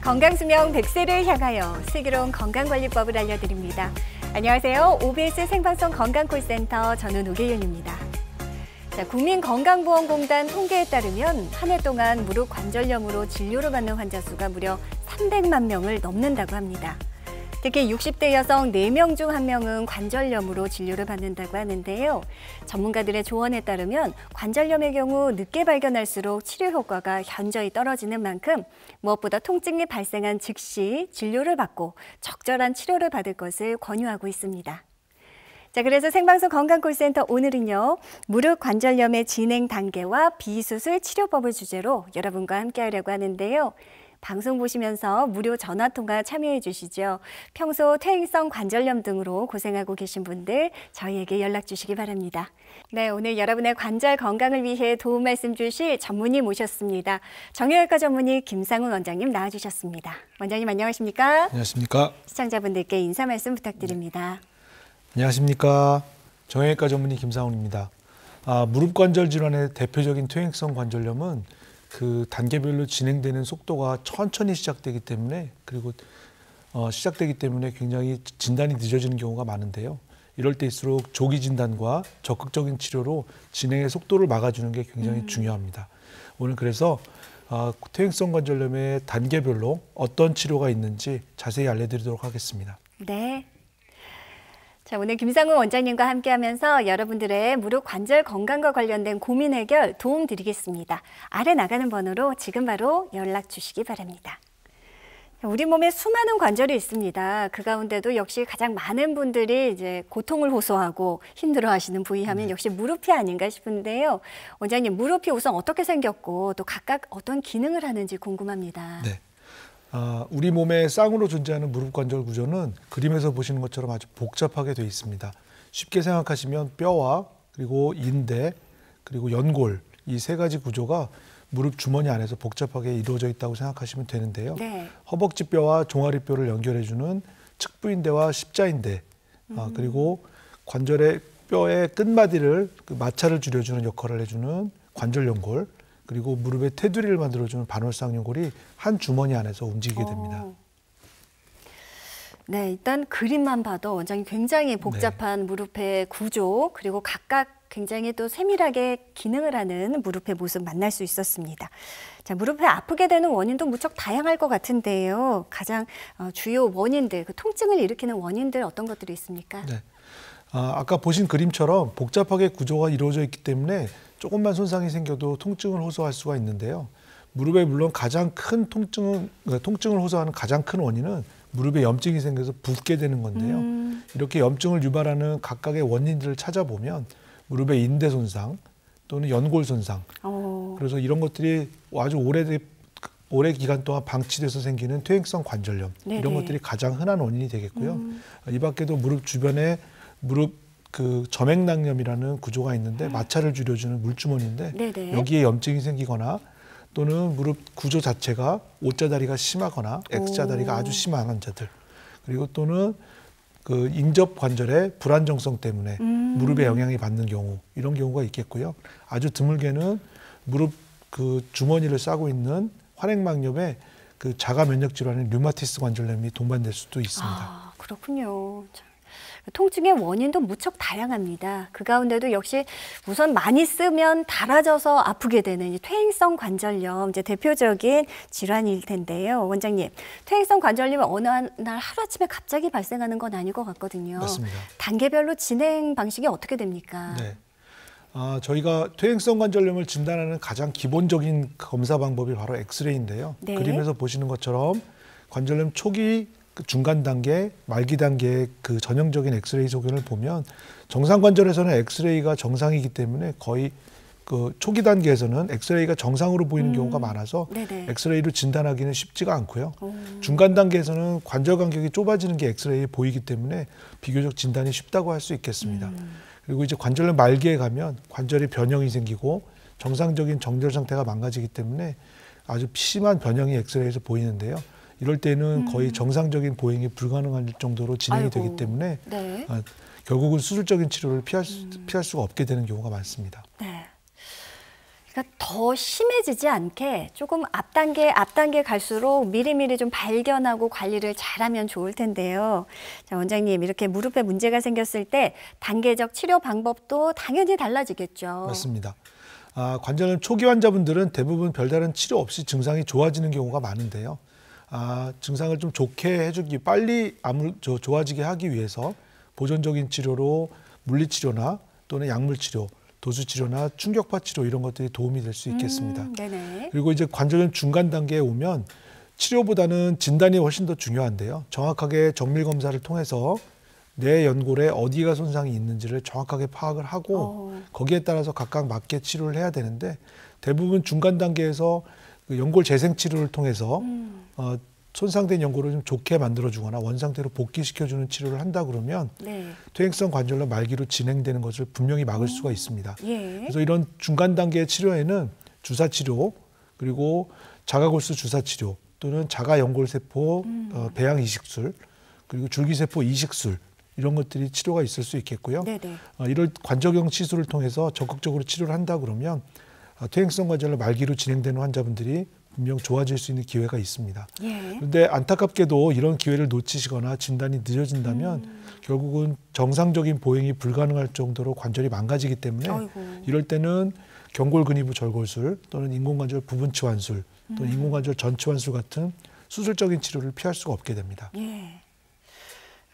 건강수명 100세를 향하여 슬기로운 건강관리법을 알려드립니다. 안녕하세요. OBS 생방송 건강콜센터 저는 오계윤입니다. 국민건강보험공단 통계에 따르면 한 해 동안 무릎 관절염으로 진료를 받는 환자 수가 무려 300만 명을 넘는다고 합니다. 특히 60대 여성 4명 중 1명은 관절염으로 진료를 받는다고 하는데요. 전문가들의 조언에 따르면 관절염의 경우 늦게 발견할수록 치료 효과가 현저히 떨어지는 만큼 무엇보다 통증이 발생한 즉시 진료를 받고 적절한 치료를 받을 것을 권유하고 있습니다. 자, 그래서 생방송 건강콜센터 오늘은요, 무릎 관절염의 진행 단계와 비수술 치료법을 주제로 여러분과 함께 하려고 하는데요. 방송 보시면서 무료 전화통화 참여해 주시죠. 평소 퇴행성 관절염 등으로 고생하고 계신 분들 저희에게 연락 주시기 바랍니다. 네, 오늘 여러분의 관절 건강을 위해 도움 말씀 주실 전문의 모셨습니다. 정형외과 전문의 김상훈 원장님 나와주셨습니다. 원장님 안녕하십니까? 안녕하십니까? 시청자분들께 인사 말씀 부탁드립니다. 안녕하십니까? 정형외과 전문의 김상훈입니다. 무릎 관절 질환의 대표적인 퇴행성 관절염은 그 단계별로 진행되는 속도가 천천히 시작되기 때문에 굉장히 진단이 늦어지는 경우가 많은데요. 이럴 때일수록 조기 진단과 적극적인 치료로 진행의 속도를 막아주는 게 굉장히 중요합니다. 오늘 그래서 퇴행성 관절염의 단계별로 어떤 치료가 있는지 자세히 알려드리도록 하겠습니다. 네. 자, 오늘 김상훈 원장님과 함께하면서 여러분들의 무릎 관절 건강과 관련된 고민 해결 도움 드리겠습니다. 아래 나가는 번호로 지금 바로 연락 주시기 바랍니다. 우리 몸에 수많은 관절이 있습니다. 그 가운데도 역시 가장 많은 분들이 이제 고통을 호소하고 힘들어하시는 부위 하면 역시 무릎이 아닌가 싶은데요. 원장님, 무릎이 우선 어떻게 생겼고 또 각각 어떤 기능을 하는지 궁금합니다. 네. 우리 몸의 쌍으로 존재하는 무릎 관절 구조는 그림에서 보시는 것처럼 아주 복잡하게 되어 있습니다. 쉽게 생각하시면 뼈와 그리고 인대 그리고 연골 이 세 가지 구조가 무릎 주머니 안에서 복잡하게 이루어져 있다고 생각하시면 되는데요. 네. 허벅지뼈와 종아리뼈를 연결해주는 측부인대와 십자인대 그리고 관절의 뼈의 끝마디를 마찰을 줄여주는 역할을 해주는 관절연골 그리고 무릎의 테두리를 만들어주는 반월상연골이 한 주머니 안에서 움직이게 됩니다. 네, 일단 그림만 봐도 원장님 굉장히 복잡한 무릎의 구조 그리고 각각 굉장히 또 세밀하게 기능을 하는 무릎의 모습 만날 수 있었습니다. 자, 무릎이 아프게 되는 원인도 무척 다양할 것 같은데요. 가장 주요 원인들, 그 통증을 일으키는 원인들 어떤 것들이 있습니까? 네. 아까 보신 그림처럼 복잡하게 구조가 이루어져 있기 때문에 조금만 손상이 생겨도 통증을 호소할 수가 있는데요. 무릎에 물론 가장 큰 통증을 호소하는 가장 큰 원인은 무릎에 염증이 생겨서 붓게 되는 건데요. 이렇게 염증을 유발하는 각각의 원인들을 찾아보면 무릎의 인대 손상 또는 연골 손상 그래서 이런 것들이 아주 오래 기간 동안 방치돼서 생기는 퇴행성 관절염 이런 것들이 가장 흔한 원인이 되겠고요. 이 밖에도 무릎 주변에 무릎 점액낭염이라는 구조가 있는데 마찰을 줄여주는 물주머니인데 여기에 염증이 생기거나 또는 무릎 구조 자체가 O자다리가 심하거나 X자다리가 아주 심한 환자들 그리고 또는 그 인접 관절의 불안정성 때문에 무릎에 영향이 받는 경우 이런 경우가 있겠고요. 아주 드물게는 무릎 그 주머니를 싸고 있는 활액막염에 그 자가 면역 질환인 류마티스 관절염이 동반될 수도 있습니다. 그렇군요. 통증의 원인도 무척 다양합니다. 그 가운데도 역시 우선 많이 쓰면 닳아져서 아프게 되는 퇴행성 관절염, 이제 대표적인 질환일 텐데요. 원장님, 퇴행성 관절염은 어느 날 하루아침에 갑자기 발생하는 건 아닐 것 같거든요. 맞습니다. 단계별로 진행 방식이 어떻게 됩니까? 네. 저희가 퇴행성 관절염을 진단하는 가장 기본적인 검사 방법이 바로 엑스레이인데요. 네. 그림에서 보시는 것처럼 관절염 초기 중간 단계, 말기 단계의 그 전형적인 엑스레이 소견을 보면 정상 관절에서는 엑스레이가 정상이기 때문에 거의 그 초기 단계에서는 엑스레이가 정상으로 보이는 경우가 많아서 엑스레이로 진단하기는 쉽지가 않고요. 중간 단계에서는 관절 간격이 좁아지는 게 엑스레이에 보이기 때문에 비교적 진단이 쉽다고 할 수 있겠습니다. 그리고 이제 관절염 말기에 가면 관절에 변형이 생기고 정상적인 정절 상태가 망가지기 때문에 아주 심한 변형이 엑스레이에서 보이는데요. 이럴 때는 거의 정상적인 보행이 불가능할 정도로 진행이 되기 때문에 결국은 수술적인 치료를 피할 수가 없게 되는 경우가 많습니다. 네. 그러니까 더 심해지지 않게 조금 앞단계 갈수록 미리미리 좀 발견하고 관리를 잘하면 좋을 텐데요. 자, 원장님, 이렇게 무릎에 문제가 생겼을 때 단계적 치료 방법도 당연히 달라지겠죠. 맞습니다. 관절염 초기 환자분들은 대부분 별다른 치료 없이 증상이 좋아지는 경우가 많은데요. 증상을 좀 좋게 해주기, 빨리 좋아지게 하기 위해서 보존적인 치료로 물리치료나 또는 약물치료, 도수치료나 충격파 치료 이런 것들이 도움이 될 수 있겠습니다. 네네. 그리고 이제 관절염 중간 단계에 오면 치료보다는 진단이 훨씬 더 중요한데요. 정확하게 정밀 검사를 통해서 내 연골에 어디가 손상이 있는지를 정확하게 파악을 하고 거기에 따라서 각각 맞게 치료를 해야 되는데 대부분 중간 단계에서 그 연골 재생 치료를 통해서 손상된 연골을 좀 좋게 만들어주거나 원상태로 복귀시켜주는 치료를 한다 그러면 네. 퇴행성 관절염 말기로 진행되는 것을 분명히 막을 수가 있습니다. 예. 그래서 이런 중간 단계의 치료에는 주사치료 그리고 자가골수 주사치료 또는 자가연골세포 배양 이식술 그리고 줄기세포 이식술 이런 것들이 치료가 있을 수 있겠고요. 네네. 이런 관절경 시술을 통해서 적극적으로 치료를 한다 그러면 퇴행성 관절염 말기로 진행되는 환자분들이 분명 좋아질 수 있는 기회가 있습니다. 예. 그런데 안타깝게도 이런 기회를 놓치시거나 진단이 늦어진다면 결국은 정상적인 보행이 불가능할 정도로 관절이 망가지기 때문에 아이고. 이럴 때는 경골근위부 절골술 또는 인공관절 부분치환술 또는 인공관절 전치환술 같은 수술적인 치료를 피할 수가 없게 됩니다. 예.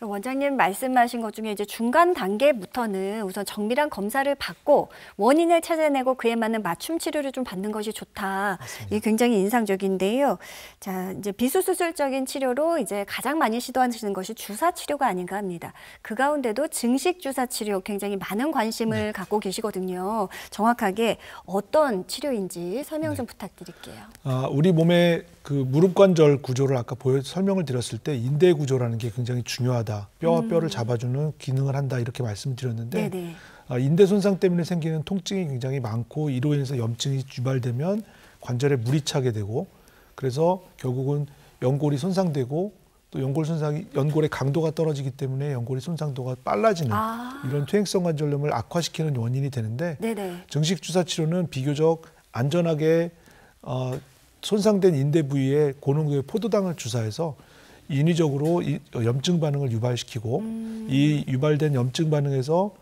원장님 말씀하신 것 중에 이제 중간 단계부터는 우선 정밀한 검사를 받고 원인을 찾아내고 그에 맞는 맞춤 치료를 좀 받는 것이 좋다. 맞습니다. 이게 굉장히 인상적인데요. 자, 이제 비수술적인 치료로 이제 가장 많이 시도하시는 것이 주사 치료가 아닌가 합니다. 그 가운데도 증식 주사 치료 굉장히 많은 관심을 갖고 계시거든요. 정확하게 어떤 치료인지 설명 좀 부탁드릴게요. 우리 몸의 그 무릎 관절 구조를 아까 설명을 드렸을 때 인대 구조라는 게 굉장히 중요하다. 뼈와 뼈를 잡아주는 기능을 한다 이렇게 말씀드렸는데 네네. 인대 손상 때문에 생기는 통증이 굉장히 많고 이로 인해서 염증이 유발되면 관절에 물이 차게 되고 그래서 결국은 연골이 손상되고 또 연골의 강도가 떨어지기 때문에 연골의 손상도가 빨라지는 이런 퇴행성 관절염을 악화시키는 원인이 되는데 네네. 증식 주사 치료는 비교적 안전하게 손상된 인대 부위에 고농도의 포도당을 주사해서 인위적으로 염증 반응을 유발시키고 이 유발된 염증 반응에서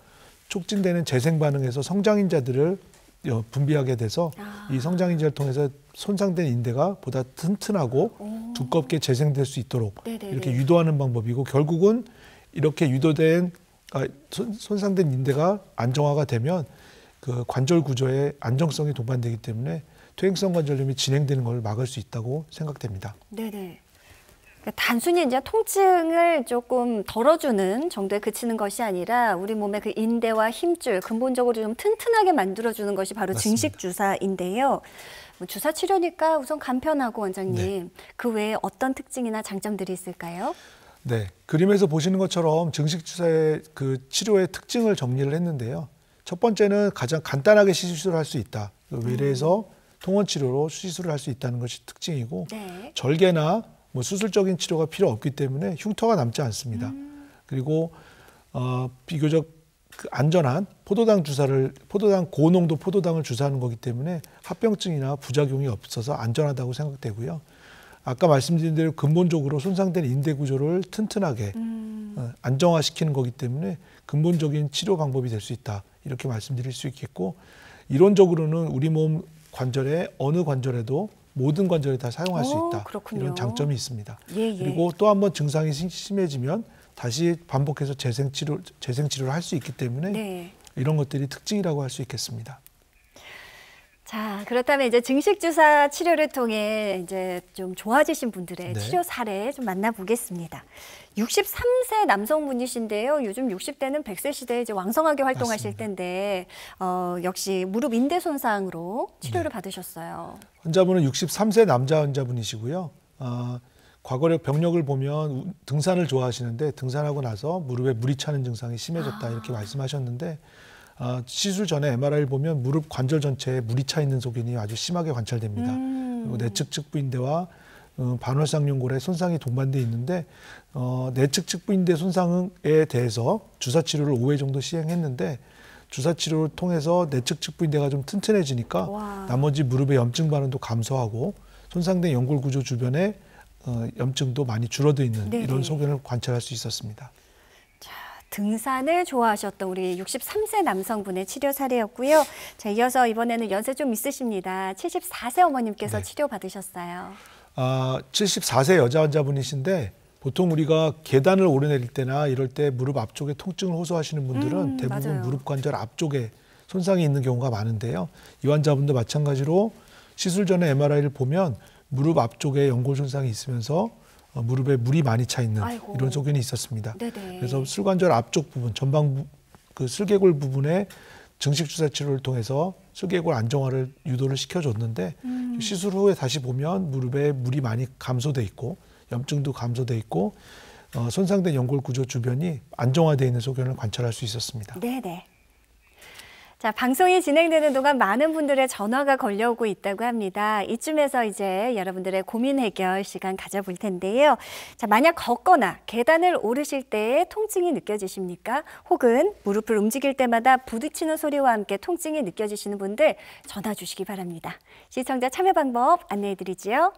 촉진되는 재생 반응에서 성장인자들을 분비하게 돼서 이 성장인자를 통해서 손상된 인대가 보다 튼튼하고 두껍게 재생될 수 있도록 네네네. 이렇게 유도하는 방법이고 결국은 이렇게 유도된 손상된 인대가 안정화가 되면 그 관절 구조의 안정성이 동반되기 때문에 퇴행성 관절염이 진행되는 걸 막을 수 있다고 생각됩니다. 네네. 그러니까 단순히 이제 통증을 조금 덜어주는 정도에 그치는 것이 아니라 우리 몸의 그 인대와 힘줄 근본적으로 좀 튼튼하게 만들어주는 것이 바로 맞습니다. 증식 주사인데요. 주사 치료니까 우선 간편하고 원장님 네. 그 외에 어떤 특징이나 장점들이 있을까요? 네, 그림에서 보시는 것처럼 증식 주사의 그 치료의 특징을 정리를 했는데요. 첫 번째는 가장 간단하게 시술을 할 수 있다. 외래에서 통원 치료로 시술을 할 수 있다는 것이 특징이고 네. 절개나 수술적인 치료가 필요 없기 때문에 흉터가 남지 않습니다. 그리고 비교적 안전한 고농도 포도당을 주사하는 거기 때문에 합병증이나 부작용이 없어서 안전하다고 생각되고요. 아까 말씀드린 대로 근본적으로 손상된 인대 구조를 튼튼하게 안정화시키는 거기 때문에 근본적인 치료 방법이 될 수 있다. 이렇게 말씀드릴 수 있겠고 이론적으로는 우리 몸 관절의 어느 관절에도 모든 관절에 다 사용할 수 있다. 그렇군요. 이런 장점이 있습니다. 예. 그리고 또 한 번 증상이 심해지면 다시 반복해서 재생 치료를 할 수 있기 때문에 네. 이런 것들이 특징이라고 할 수 있겠습니다. 자, 그렇다면 이제 증식 주사 치료를 통해 이제 좀 좋아지신 분들의 네. 치료 사례 좀 만나보겠습니다. 63세 남성분이신데요. 요즘 60대는 100세 시대에 이제 왕성하게 활동하실 맞습니다. 텐데 역시 무릎 인대 손상으로 치료를 네. 받으셨어요. 환자분은 63세 남자 환자분이시고요. 과거의 병력을 보면 등산을 좋아하시는데 등산하고 나서 무릎에 물이 차는 증상이 심해졌다 이렇게 말씀하셨는데 시술 전에 MRI를 보면 무릎 관절 전체에 물이 차 있는 소견이 아주 심하게 관찰됩니다. 그리고 내측 측부인대와 반월상연골에 손상이 동반돼 있는데 내측 측부인대 손상에 대해서 주사 치료를 5회 정도 시행했는데 주사 치료를 통해서 내측 측부인대가 좀 튼튼해지니까 와. 나머지 무릎의 염증 반응도 감소하고 손상된 연골 구조 주변에 염증도 많이 줄어들 있는 네네. 이런 소견을 관찰할 수 있었습니다. 등산을 좋아하셨던 우리 63세 남성분의 치료 사례였고요. 자, 이어서 이번에는 연세 좀 있으십니다. 74세 어머님께서 네. 치료받으셨어요. 74세 여자 환자분이신데 보통 우리가 계단을 오르내릴 때나 이럴 때 무릎 앞쪽에 통증을 호소하시는 분들은 대부분 맞아요. 무릎 관절 앞쪽에 손상이 있는 경우가 많은데요. 이 환자분도 마찬가지로 시술 전에 MRI를 보면 무릎 앞쪽에 연골 손상이 있으면서 무릎에 물이 많이 차 있는 아이고. 이런 소견이 있었습니다. 네네. 그래서 슬관절 앞쪽 부분, 전방 그 슬개골 부분에 증식 주사 치료를 통해서 슬개골 안정화를 유도를 시켜줬는데 시술 후에 다시 보면 무릎에 물이 많이 감소돼 있고 염증도 감소돼 있고 손상된 연골 구조 주변이 안정화되어 있는 소견을 관찰할 수 있었습니다. 네네. 자, 방송이 진행되는 동안 많은 분들의 전화가 걸려오고 있다고 합니다. 이쯤에서 이제 여러분들의 고민 해결 시간 가져볼 텐데요. 자, 만약 걷거나 계단을 오르실 때 통증이 느껴지십니까? 혹은 무릎을 움직일 때마다 부딪히는 소리와 함께 통증이 느껴지시는 분들 전화 주시기 바랍니다. 시청자 참여 방법 안내해 드리지요.